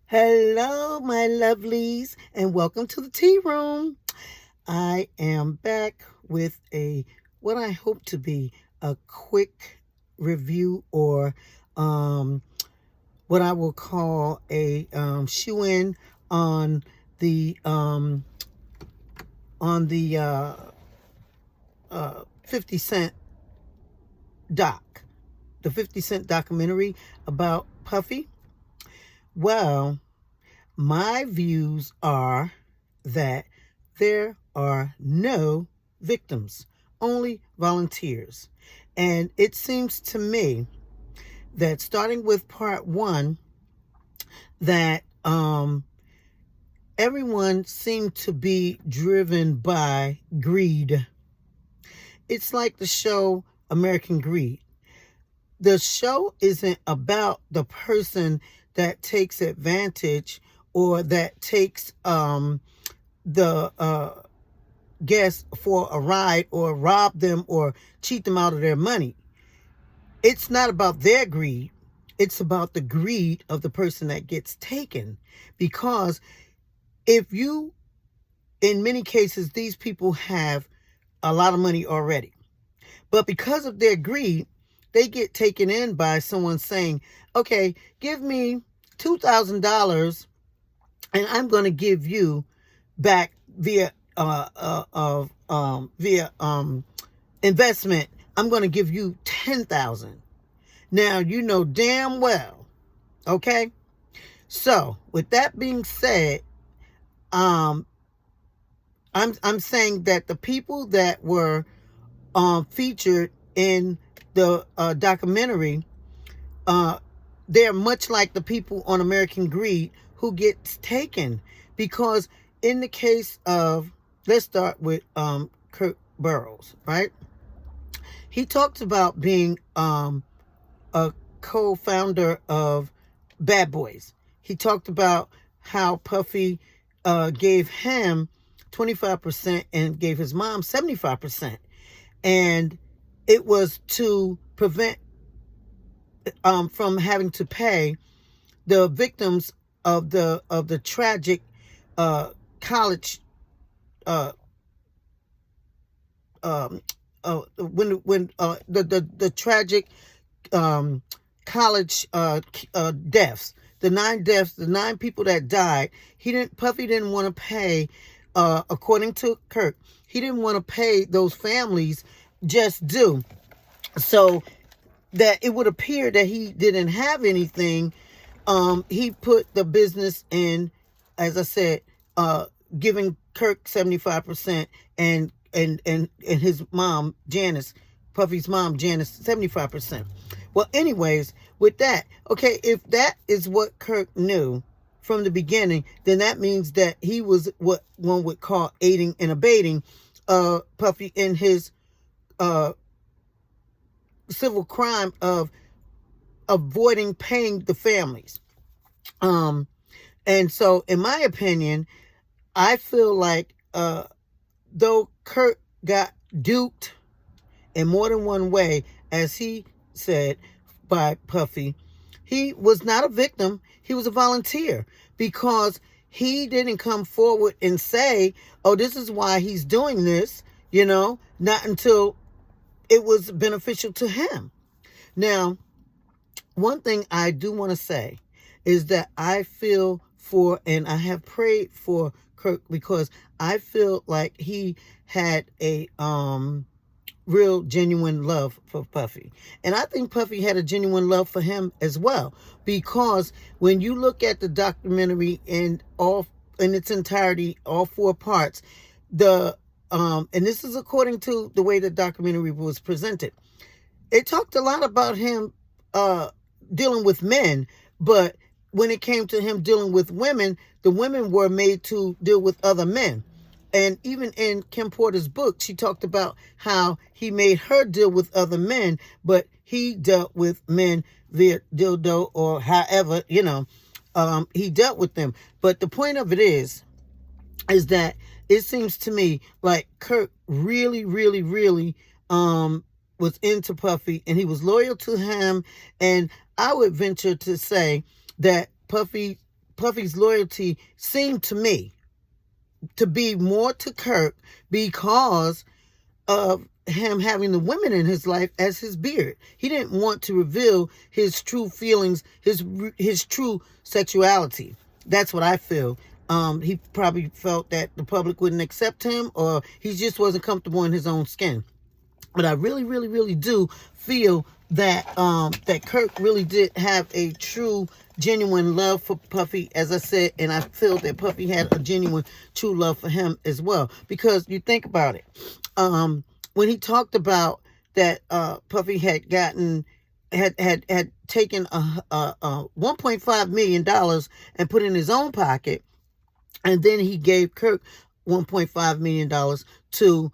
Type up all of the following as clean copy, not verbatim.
Hello, my lovelies, and welcome to the tea room. I am back with what I hope to be a quick review or what I will call a shoe in on the 50 Cent doc, the 50 Cent documentary about Puffy. Well, my views are that there are no victims, only volunteers. And it seems to me that starting with part one, that everyone seemed to be driven by greed. It's like the show American Greed. The show isn't about the person that takes advantage or that takes the guests for a ride or rob them or cheat them out of their money. It's not about their greed. It's about the greed of the person that gets taken. Because in many cases, these people have a lot of money already. But because of their greed, they get taken in by someone saying, okay, give me $2,000 and I'm going to give you back via investment. I'm going to give you 10,000. Now, you know damn well. Okay. So with that being said, I'm saying that the people that were featured in the documentary, they're much like the people on American Greed who gets taken. Because in the case of, let's start with Kurt Burrows, right? He talked about being a co-founder of Bad Boys. He talked about how Puffy gave him 25% and gave his mom 75%. And it was to prevent from having to pay the victims of the tragic college when the tragic college deaths, the 9 deaths, the 9 people that died. Puffy didn't want to pay, according to Kirk, he didn't want to pay those families just due. So that it would appear that he didn't have anything. He put the business in, as I said, giving Kirk 75% and his mom, Janice, Puffy's mom, Janice, 75%. Well, anyways, with that, okay, if that is what Kirk knew from the beginning, then that means that he was what one would call aiding and abetting Puffy in his civil crime of avoiding paying the families. And so, in my opinion, I feel like though Kurt got duped in more than one way, as he said, by Puffy, he was not a victim. He was a volunteer, because he didn't come forward and say, oh, this is why he's doing this, not until it was beneficial to him. Now, one thing I do want to say is that I feel for, and I have prayed for Kirk, because I feel like he had a real genuine love for Puffy. And I think Puffy had a genuine love for him as well, because when you look at the documentary in its entirety, all 4 parts, and this is according to the way the documentary was presented, it talked a lot about him dealing with men, but when it came to him dealing with women, the women were made to deal with other men. And even in Kim Porter's book, she talked about how he made her deal with other men, but he dealt with men via dildo or however, he dealt with them. But the point of it is that it seems to me like Kurt really, really, really was into Puffy, and he was loyal to him. And I would venture to say that Puffy Puffy's loyalty seemed to me to be more to Kirk because of him having the women in his life as his beard. He didn't want to reveal his true feelings, his true sexuality. That's what I feel. He probably felt that the public wouldn't accept him, or he just wasn't comfortable in his own skin. But I really, really, really do feel that that Kirk really did have a true, genuine love for Puffy, as I said, and I feel that Puffy had a genuine, true love for him as well. Because you think about it, when he talked about that, Puffy had taken $1.5 million and put in his own pocket, and then he gave Kirk $1.5 million to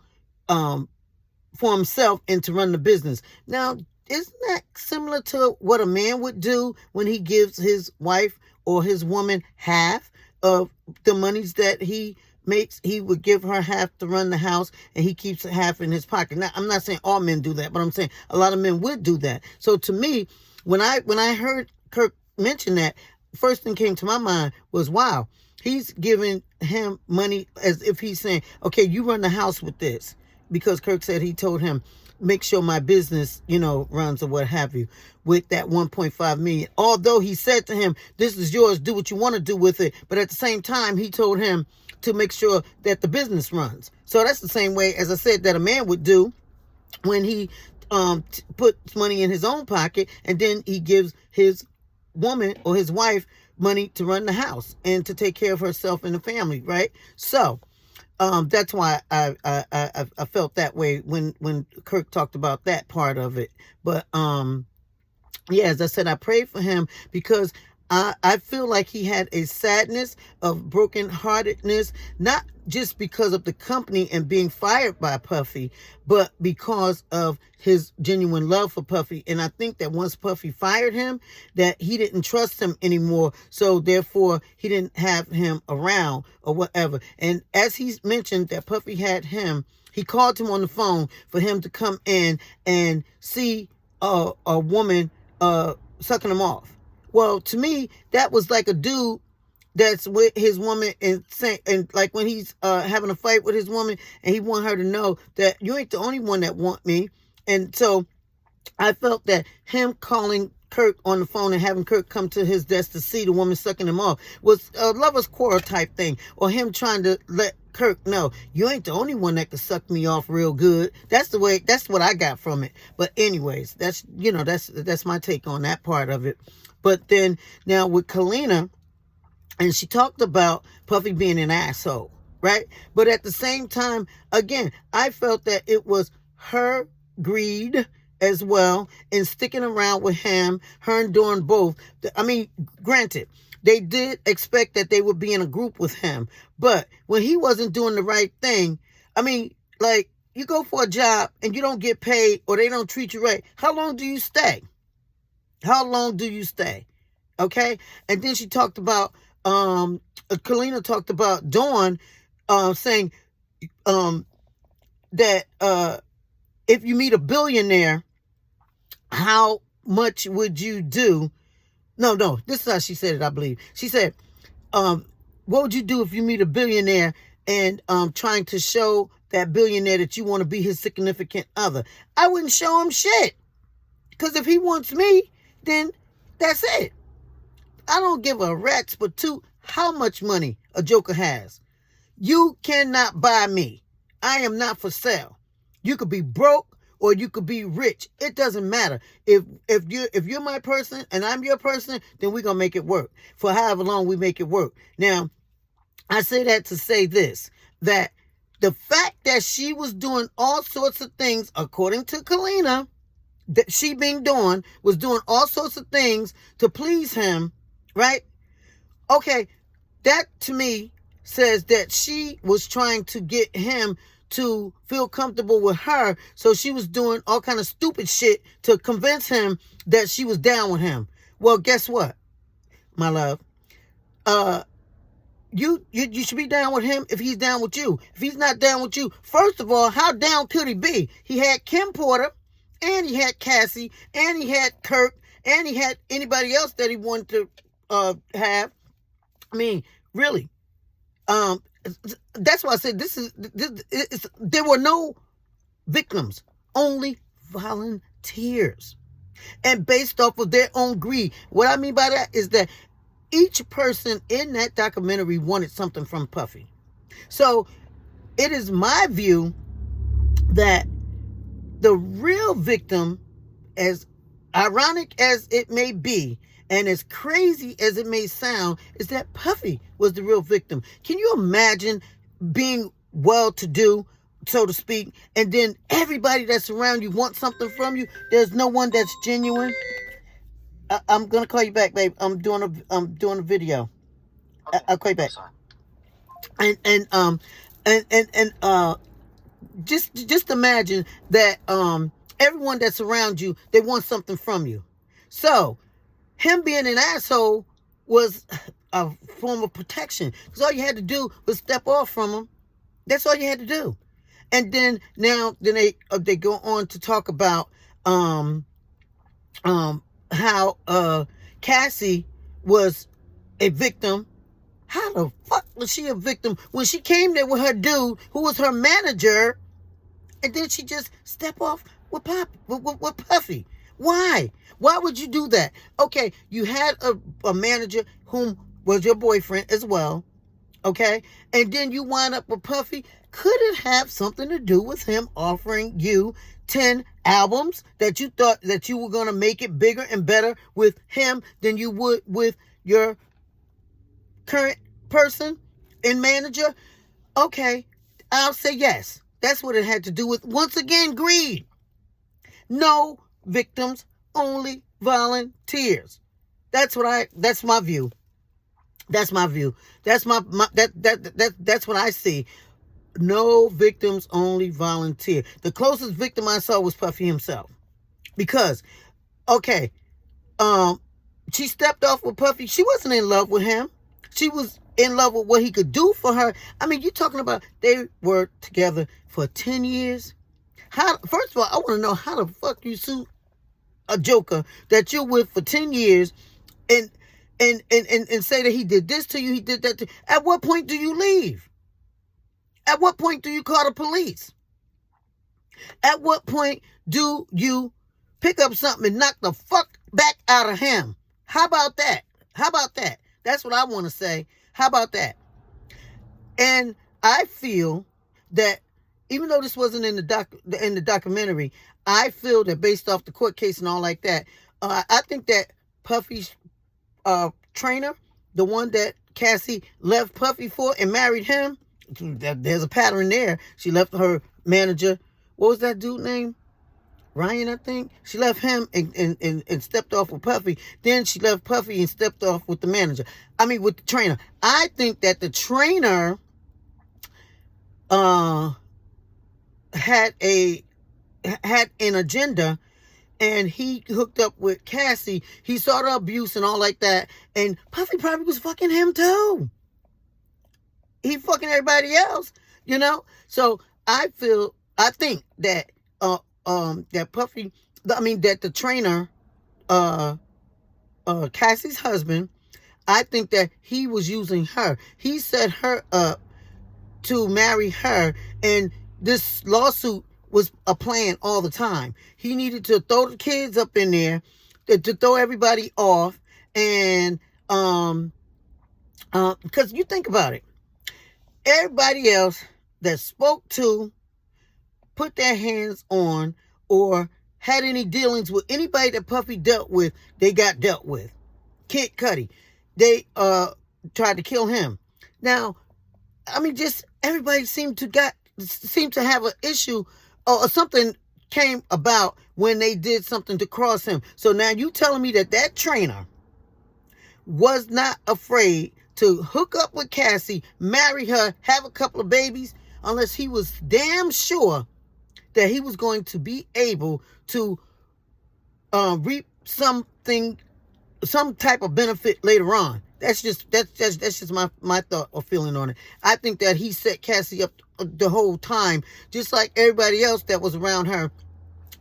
for himself and to run the business. Now, isn't that similar to what a man would do when he gives his wife or his woman half of the monies that he makes? He would give her half to run the house, and he keeps half in his pocket. Now, I'm not saying all men do that, but I'm saying a lot of men would do that. So to me, when I heard Kirk mention that, first thing came to my mind was, wow, he's giving him money as if he's saying, okay, you run the house with this. Because Kirk said he told him, make sure my business, runs or what have you, with that 1.5 million. Although he said to him, this is yours, do what you want to do with it. But at the same time, he told him to make sure that the business runs. So that's the same way, as I said, that a man would do when he puts money in his own pocket, and then he gives his woman or his wife money to run the house and to take care of herself and the family, right? So that's why I felt that way when Kirk talked about that part of it. But yeah, as I said, I prayed for him because I feel like he had a sadness of brokenheartedness, not just because of the company and being fired by Puffy, but because of his genuine love for Puffy. And I think that once Puffy fired him, that he didn't trust him anymore. So therefore, he didn't have him around or whatever. And as he mentioned that Puffy had him, he called him on the phone for him to come in and see a woman sucking him off. Well, to me, that was like a dude that's with his woman and like when he's having a fight with his woman, and he want her to know that you ain't the only one that want me. And so I felt that him calling Kirk on the phone and having Kirk come to his desk to see the woman sucking him off was a lover's quarrel type thing, or him trying to let Kirk know, you ain't the only one that can suck me off real good. That's what I got from it. But anyways, that's my take on that part of it. But then now with Kalina, and she talked about Puffy being an asshole, right? But at the same time, again, I felt that it was her greed as well in sticking around with him, her and doing both. I mean, granted, they did expect that they would be in a group with him. But when he wasn't doing the right thing, I mean, like, you go for a job and you don't get paid or they don't treat you right, how long do you stay? How long do you stay? Okay? And then she talked about, Kalina talked about Dawn saying that if you meet a billionaire, how much would you do? No, this is how she said it, I believe. She said, what would you do if you meet a billionaire and trying to show that billionaire that you want to be his significant other? I wouldn't show him shit. Because if he wants me, then that's it. I don't give a rat's but two how much money a joker has. You cannot buy me. I am not for sale. You could be broke or you could be rich. It doesn't matter. If you're my person and I'm your person, then we're gonna make it work. For however long we make it work. Now, I say that to say this, that the fact that she was doing all sorts of things, according to Kalina, that she being Dawn, was doing all sorts of things to please him, right? Okay, that to me says that she was trying to get him to feel comfortable with her, so she was doing all kind of stupid shit to convince him that she was down with him. Well, guess what, my love? You should be down with him if he's down with you. If he's not down with you, first of all, how down could he be? He had Kim Porter, and he had Cassie, and he had Kirk, and he had anybody else that he wanted to have. I mean, really. That's why I said there were no victims, only volunteers. And based off of their own greed. What I mean by that is that each person in that documentary wanted something from Puffy. So it is my view that the real victim, as ironic as it may be, and as crazy as it may sound, is that Puffy was the real victim. Can you imagine being well-to-do, so to speak, and then everybody that's around you wants something from you? There's no one that's genuine. I'm gonna call you back, babe. I'm doing a video. I'll call you back. And just imagine that everyone that's around you, they want something from you. So him being an asshole was a form of protection, because all you had to do was step off from him. That's all you had to do. And then they go on to talk about how Cassie was a victim. How the fuck was she a victim when she came there with her dude who was her manager, and then she just step off with Puffy? Why? Why would you do that? Okay, you had a manager whom was your boyfriend as well, okay? And then you wind up with Puffy. Could it have something to do with him offering you 10 albums that you thought that you were going to make it bigger and better with him than you would with your current person and manager? Okay, I'll say yes. That's what it had to do with. Once again, greed. No victims, only volunteers. That's my view. That's my view. That's that's what I see. No victims, only volunteer. The closest victim I saw was Puffy himself. Because, okay, she stepped off with Puffy. She wasn't in love with him. She was in love with what he could do for her. I mean, you're talking about they were together for 10 years. First of all, I want to know how the fuck you sue a joker that you're with for 10 years and say that he did this to you, he did that to you. At what point do you leave? At what point do you call the police? At what point do you pick up something and knock the fuck back out of him? How about that? How about that? That's what I want to say. How about that? And I feel that even though this wasn't in the documentary, I feel that based off the court case and all like that, I think that Puffy's trainer, the one that Cassie left Puffy for and married him, there's a pattern there. She left her manager. What was that dude name? Ryan, I think. She left him and stepped off with Puffy. Then she left Puffy and stepped off with the manager. I mean, with the trainer. I think that the trainer had an agenda, and he hooked up with Cassie. He saw the abuse and all like that, and Puffy probably was fucking him too. He fucking everybody else, you know? So I think that that Puffy, that the trainer, Cassie's husband, I think that he was using her. He set her up to marry her, and this lawsuit was a plan all the time. He needed to throw the kids up in there, to throw everybody off, and because you think about it, everybody else that spoke to, put their hands on, or had any dealings with anybody that Puffy dealt with, they got dealt with. Kid Cudi, they tried to kill him. Now, I mean, just everybody seemed to have an issue, or something came about when they did something to cross him. So now you telling me that trainer was not afraid to hook up with Cassie, marry her, have a couple of babies, unless he was damn sure that he was going to be able to reap some type of benefit later on. That's just my thought or feeling on it. I think that he set Cassie up the whole time, just like everybody else that was around her.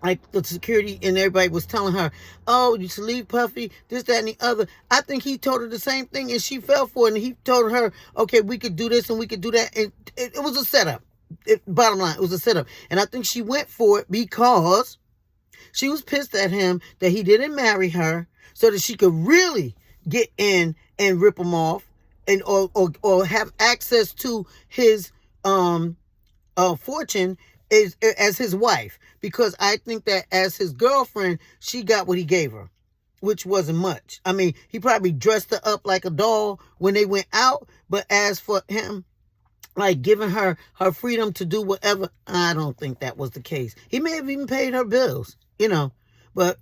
like the security and everybody was telling her, oh, you should leave Puffy, this, that, and the other. I think he told her the same thing and she fell for it. And he told her, okay, we could do this and we could do that. And it was a setup. Bottom line, it was a setup. And I think she went for it because she was pissed at him that he didn't marry her so that she could really get in and rip him off and or have access to his fortune as his wife, because I think that as his girlfriend, she got what he gave her, which wasn't much. I mean, he probably dressed her up like a doll when they went out, but as for him, like giving her freedom to do whatever, I don't think that was the case. He may have even paid her bills, but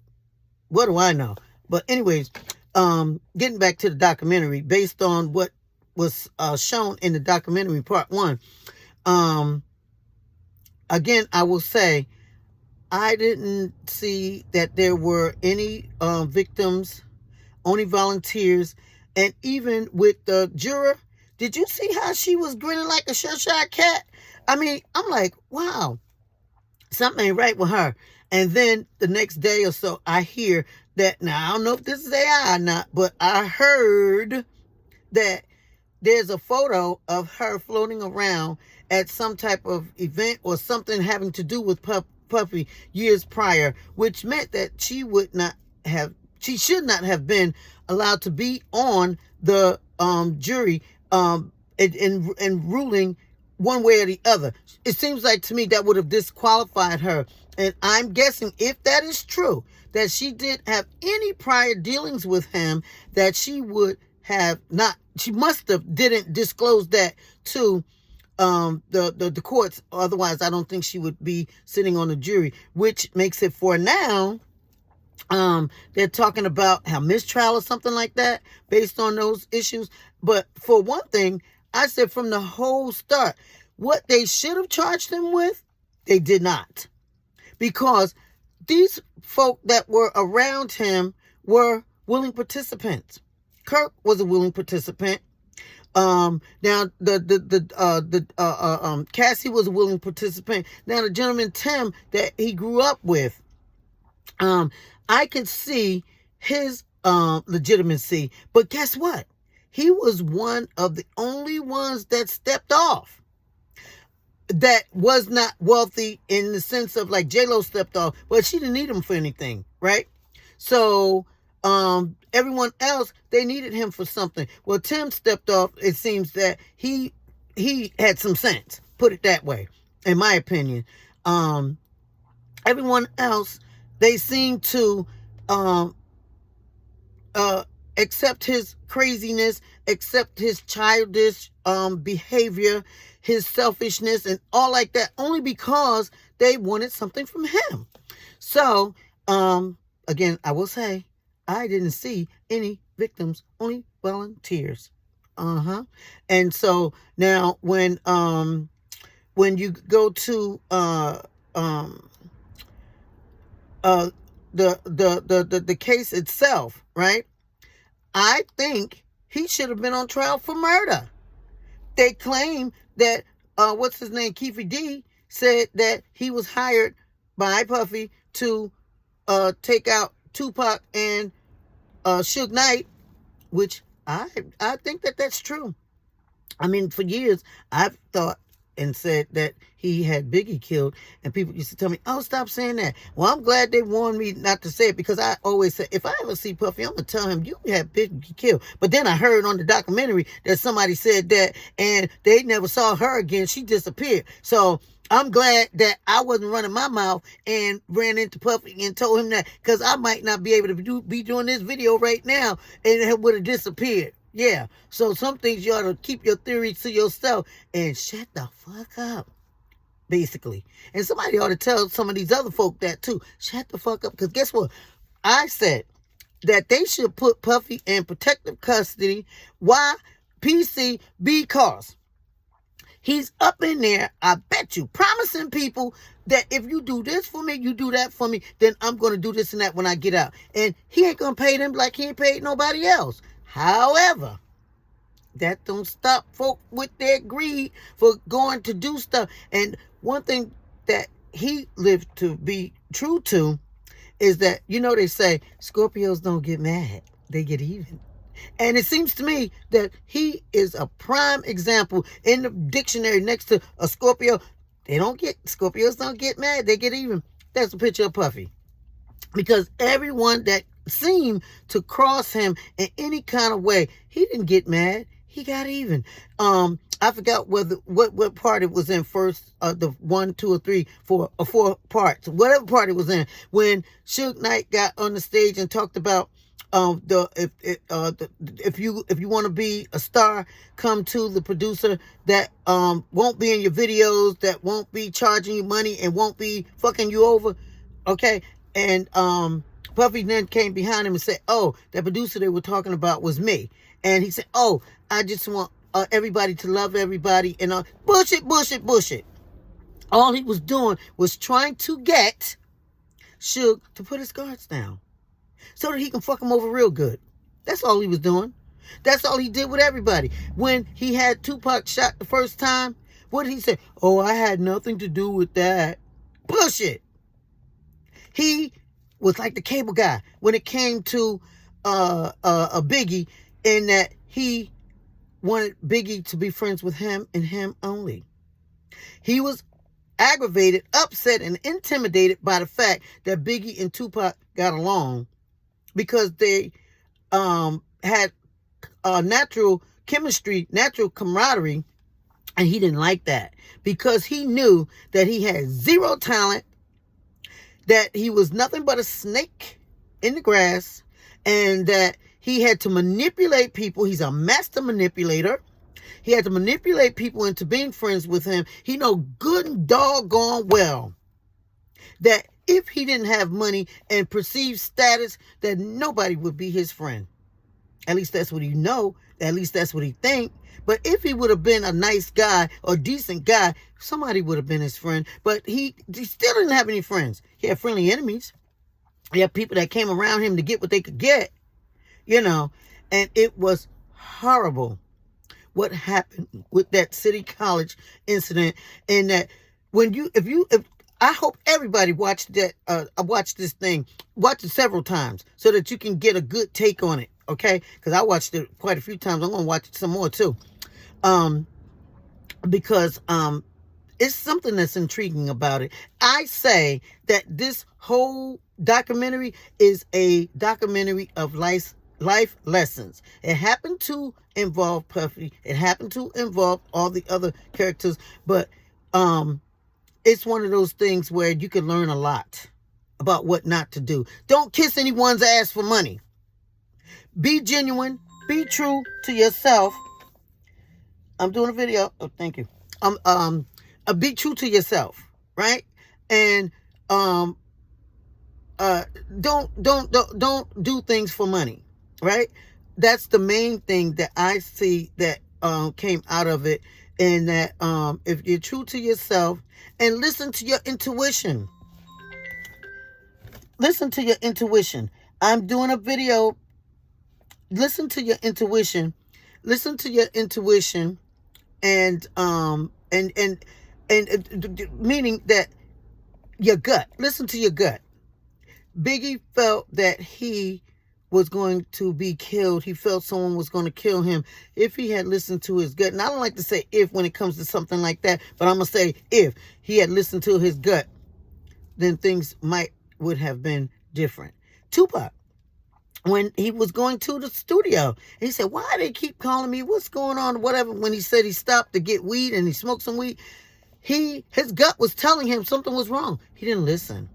what do I know? But anyways, getting back to the documentary, based on what was shown in the documentary, part 1, again, I will say, I didn't see that there were any victims, only volunteers. And even with the juror, did you see how she was grinning like a Cheshire cat? I mean, I'm like, wow, something ain't right with her. And then the next day or so, I hear that, now I don't know if this is AI or not, but I heard that there's a photo of her floating around at some type of event or something having to do with Puffy years prior, which meant that she should not have been allowed to be on the jury in ruling one way or the other. It seems like to me that would have disqualified her. And I'm guessing, if that is true, that she did have any prior dealings with him, that she would have not, she must have didn't disclose that to the courts. Otherwise, I don't think she would be sitting on the jury, which makes it, for now, they're talking about how mistrial or something like that based on those issues. But for one thing, I said from the whole start, what they should have charged him with, they did not. Because these folk that were around him were willing participants. Kirk was a willing participant. Now Cassie was a willing participant. Now the gentleman Tim that he grew up with, I could see his legitimacy, but guess what? He was one of the only ones that stepped off, that was not wealthy in the sense of like J-Lo stepped off, but she didn't need him for anything, right? So everyone else, they needed him for something. Well, Tim stepped off. It seems that he had some sense, put it that way, in my opinion. Everyone else, they seem to accept his craziness, accept his childish behavior, his selfishness and all like that, only because they wanted something from him. So again, I will say, I didn't see any victims, only volunteers. And so now when you go to the case itself, right? I think he should have been on trial for murder. They claim that what's his name, Keefe D, said that he was hired by Puffy to take out Tupac and Suge Knight, which I think that that's true. I mean, for years I've thought and said that he had Biggie killed, and people used to tell me, oh, stop saying that. Well, I'm glad they warned me not to say it, because I always say, if I ever see Puffy, I'm going to tell him, you had Biggie killed. But then I heard on the documentary that somebody said that, and they never saw her again. She disappeared. So I'm glad that I wasn't running my mouth and ran into Puffy and told him that, because I might not be able to be doing this video right now, and it would have disappeared. Yeah, so some things you ought to keep your theories to yourself and shut the fuck up, basically. And somebody ought to tell some of these other folk that too. Shut the fuck up, because guess what? I said that they should put Puffy in protective custody. Why? PC, because he's up in there, I bet you, promising people that if you do this for me, you do that for me, then I'm going to do this and that when I get out. And he ain't going to pay them like he ain't paid nobody else. However, that don't stop folk with their greed for going to do stuff. And one thing that he lived to be true to is that, they say Scorpios don't get mad, they get even. And it seems to me that he is a prime example in the dictionary next to a Scorpio. Scorpios don't get mad, they get even. That's a picture of Puffy. Because everyone that seemed to cross him in any kind of way, he didn't get mad, he got even. I forgot what part it was in first, the 1, 2, or 3, 4, or 4 parts, whatever part it was in, when Suge Knight got on the stage and talked about if you want to be a star, come to the producer that won't be in your videos, that won't be charging you money and won't be fucking you over, okay? And Puffy then came behind him and said, "Oh, that producer they were talking about was me." And he said, "Oh, I just want everybody to love everybody," and bullshit. All he was doing was trying to get Suge to put his guards down so that he can fuck him over real good. That's all he was doing. That's all he did with everybody. When he had Tupac shot the first time, what did he say? "Oh, I had nothing to do with that." Bullshit. He was like the cable guy when it came to a Biggie, in that he wanted Biggie to be friends with him and him only. He was aggravated, upset, and intimidated by the fact that Biggie and Tupac got along, because they had natural chemistry, natural camaraderie, and he didn't like that because he knew that he had zero talent, that he was nothing but a snake in the grass, and that he had to manipulate people. He's a master manipulator. He had to manipulate people into being friends with him. He know good and doggone well that if he didn't have money and perceived status, that nobody would be his friend. At least that's what he know. At least that's what he think. But if he would have been a nice guy or decent guy, somebody would have been his friend. But he still didn't have any friends. He had friendly enemies. He had people that came around him to get what they could get, and it was horrible what happened with that City College incident. And that if I hope everybody watched that, watched this thing, watch it several times so that you can get a good take on it. Okay. Cause I watched it quite a few times. I'm going to watch it some more too. Because, it's something that's intriguing about it. I say that this whole documentary is a documentary of life lessons. It happened to involve Puffy. It happened to involve all the other characters, but it's one of those things where you can learn a lot about what not to do. Don't kiss anyone's ass for money. Be genuine. Be true to yourself. I'm doing a video. Oh, thank you. Be true to yourself, right? And don't do things for money, right? That's the main thing that I see that came out of it. And that if you're true to yourself and listen to your intuition. Listen to your intuition. I'm doing a video. Listen to your intuition. Listen to your intuition. And meaning that your gut. Listen to your gut. Biggie felt that he was going to be killed. He felt someone was going to kill him if he had listened to his gut. And I don't like to say if when it comes to something like that, but I'm going to say if he had listened to his gut, then things would have been different. Tupac, when he was going to the studio, he said, "Why they keep calling me? What's going on?" Whatever. When he said he stopped to get weed and he smoked some weed, his gut was telling him something was wrong. He didn't listen.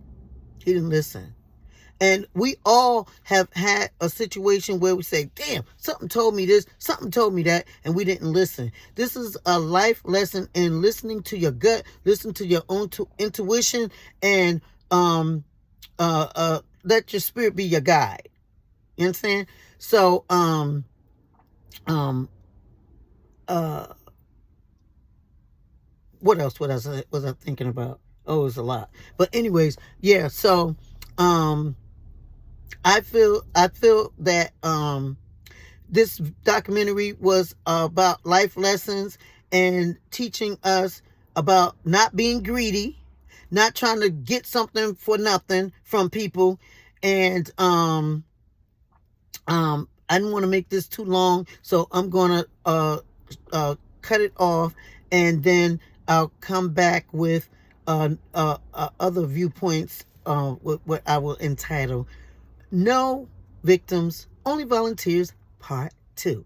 And we all have had a situation where we say, "Damn, something told me this, something told me that," and we didn't listen. This is a life lesson in listening to your gut, listen to your own intuition, and let your spirit be your guide. You understand? So, what else was I thinking about? Oh, it was a lot. But anyways, yeah, so, I feel that, this documentary was about life lessons and teaching us about not being greedy, not trying to get something for nothing from people. And I didn't want to make this too long, so I'm gonna cut it off, and then I'll come back with other viewpoints. What I will entitle "No Victims, Only Volunteers" Part 2.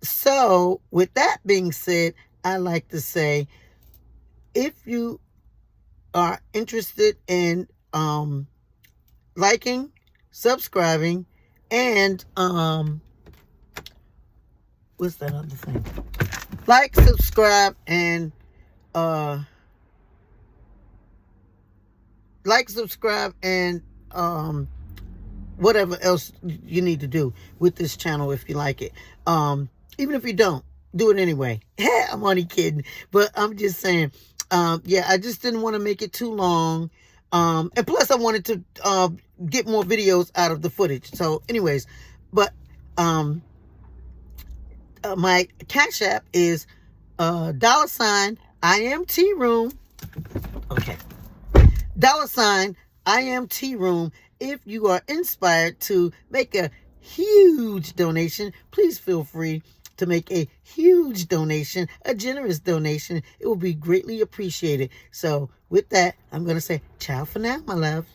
So, with that being said, I like to say, if you are interested in liking, subscribing, and what's that other thing? Like, subscribe, and whatever else you need to do with this channel if you like it. Even if you don't, do it anyway. I'm only kidding, but I'm just saying, yeah, I just didn't want to make it too long. And plus I wanted to get more videos out of the footage. So anyways, but my Cash App is $iamtearoom. Okay. $iamtearoom. If you are inspired to make a huge donation, please feel free to make a huge donation, a generous donation. It will be greatly appreciated. So with that, I'm going to say ciao for now, my love.